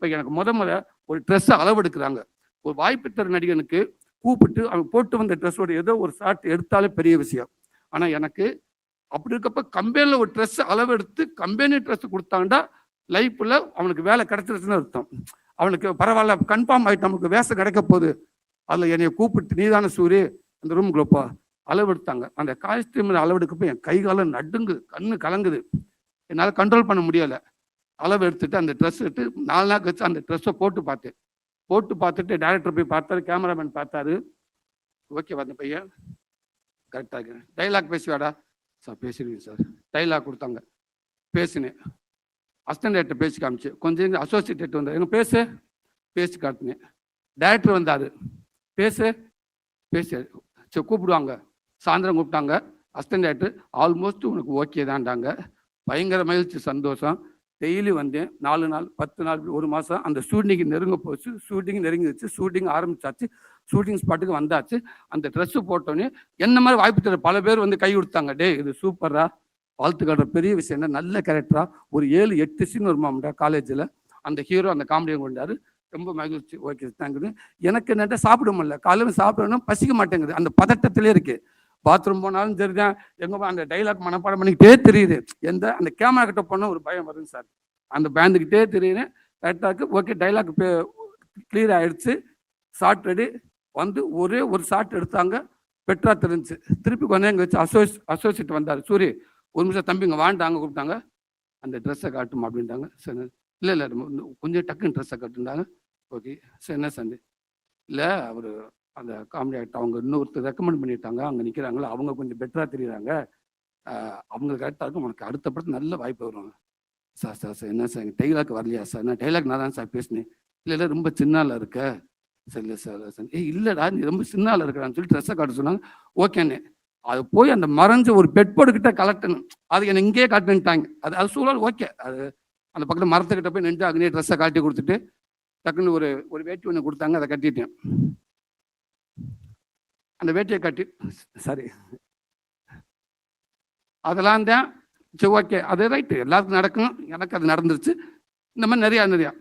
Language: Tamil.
இப்போ எனக்கு முத ஒரு ட்ரெஸ்ஸை அளவெடுக்கிறாங்க. ஒரு வாய்ப்பு தர நடிகனுக்கு கூப்பிட்டு அவங்க போட்டு வந்த ட்ரெஸ்ஸோட ஏதோ ஒரு ஷார்ட் எடுத்தாலே பெரிய விஷயம். ஆனால் எனக்கு அப்படி இருக்கப்ப கம்பெனியில் ஒரு ட்ரெஸ் அளவெடுத்து கம்பெனி ட்ரெஸ் கொடுத்தாண்டா லைஃப்பில் அவனுக்கு வேலை கிடைச்சிருச்சுன்னு அர்த்தம். அவனுக்கு பரவாயில்ல, கன்ஃபார்ம் ஆகிட்டு நமக்கு வேலை கிடைக்க போகுது. அதில் என்னை கூப்பிட்டு நீதான சூரிய அந்த ரூமுக்குள்ளப்பா அளவெடுத்தாங்க. அந்த காஸ்டியூம் அளவெடுக்கப்போ என் கை காலம் நடுங்கு, கண்ணு கலங்குது, என்னால் கண்ட்ரோல் பண்ண முடியலை. அளவு எடுத்துட்டு அந்த ட்ரெஸ் எடுத்து 4 நாள் கழிச்சு அந்த ட்ரெஸ்ஸை போட்டு பார்த்துட்டு டேரக்டர் போய் பார்த்தாரு, கேமராமேன் பார்த்தாரு. ஓகே அந்த பையன் கரெக்டாக டைலாக் பேசுவாடா சார். பேசுறீங்க சார். டைலாக் கொடுத்தாங்க, பேசினேன். அசிஸ்டன்ட் டேரக்டர் பேசி காமிச்சு, கொஞ்சம் அசோசியேட் வந்தார், எங்க பேசி காட்டினேன். டேரக்டர் வந்தார், பேசு சரி கூப்பிடுவாங்க. சாயந்தரம் கூப்பிட்டாங்க. அசிஸ்டன்ட் டேரக்டர் ஆல்மோஸ்ட் உனக்கு ஓகே தான்டாங்க. பயங்கர மகிழ்ச்சி, சந்தோஷம். டெய்லி வந்தேன். 4 நாள் 10 நாள் 1 மாதம். அந்த ஷூட்டிங்கு நெருங்க போச்சு. ஷூட்டிங் நெருங்கிடுச்சு. ஷூட்டிங் ஆரம்பிச்சாச்சு. ஷூட்டிங் ஸ்பாட்டுக்கு வந்தாச்சு. அந்த ட்ரெஸ்ஸு போட்டோன்னே என்ன மாதிரி வாய்ப்பு தர பல பேர் வந்து கை கொடுத்தாங்க. டே இது சூப்பரா, வாழ்த்துக்காடுற பெரிய விஷயம் என்ன, நல்ல கேரக்டரா. ஒரு 7-8 சீன் வருமாம்டா காலேஜில். அந்த ஹீரோ அந்த காமெடியை கொண்டாரு. ரொம்ப மகிழ்ச்சி. Okay thank you. எனக்கு என்னட்ட சாப்பிட முடியல. காலையில் சாப்பிடணும், பசிக்க மாட்டேங்குது. அந்த பதட்டத்திலே இருக்கு. பாத்ரூம் போனாலும் சரிதான், எங்கே அந்த டைலாக் மனப்பாடம் பண்ணிக்கிட்டே தெரியுது. அந்த கேமரா கிட்ட போனால் ஒரு பயம் வருங்க சார். அந்த பேந்துக்கிட்டே தெரியுறேன். கரெக்டாக ஓகே டைலாக் கிளியர் ஆகிடுச்சு. ஷார்ட் ரெடி வந்து ஒரே ஒரு ஷார்ட் எடுத்தாங்க. பெட்டரா தெரிஞ்சு திருப்பி கொஞ்சம் எங்கே வச்சு அசோசியேட் வந்தார். சூரி ஒரு நிமிஷம் தம்பிங்க வாண்டாங்க கூப்பிட்டாங்க. அந்த ட்ரெஸ்ஸை காட்டுமா அப்படின்ட்டாங்க. சரி இல்லை கொஞ்சம் டக்குன்னு ட்ரெஸ்ஸை காட்டுண்டாங்க. ஓகே சரி என்ன சந்தி இல்லை அவர் அந்த காமெடி ஆக்டர் அவங்க இன்னொருத்தர் ரெக்கமெண்ட் பண்ணிட்டாங்க, அங்கே நிற்கிறாங்களோ அவங்க கொஞ்சம் பெட்டராக தெரியுறாங்க, அவங்களுக்கு கரெக்டாக இருக்கும், உனக்கு அடுத்த படத்து நல்ல வாய்ப்பு வருவாங்க. சார் என்ன சார் டைலாக் வரலையா சார்? நான் டைலாக் நான் தான் சார் பேசினேன். இல்லை ரொம்ப சின்னால இருக்க. சரி இல்லை சார். இல்லைடா நீ ரொம்ப சின்னால இருக்கிறான்னு சொல்லி ட்ரெஸ்ஸை காட்ட சொன்னாங்க. ஓகேன்னு அது போய் அந்த மறைஞ்ச ஒரு பெட் போர்டுக்கிட்ட கலெக்டணும். அது என்னை இங்கேயே காட்டுன்ட்டாங்க. அது சூழல் ஓகே. அது அந்த பக்கத்தில் மரத்துக்கிட்ட போய் நின்று அங்கேயே ட்ரெஸ்ஸை காட்டி கொடுத்துட்டு டக்குன்னு ஒரு வேட்டி ஒன்று கொடுத்தாங்க. அதை கட்டிட்டேன். அந்த வேட்டியை கட்டி சரி அதெல்லாம் தான் சரி ஓகே அது ரைட்டு, எல்லாருக்கும் நடக்கும். எனக்கு அது நடந்துருச்சு. இந்த மாதிரி நிறையா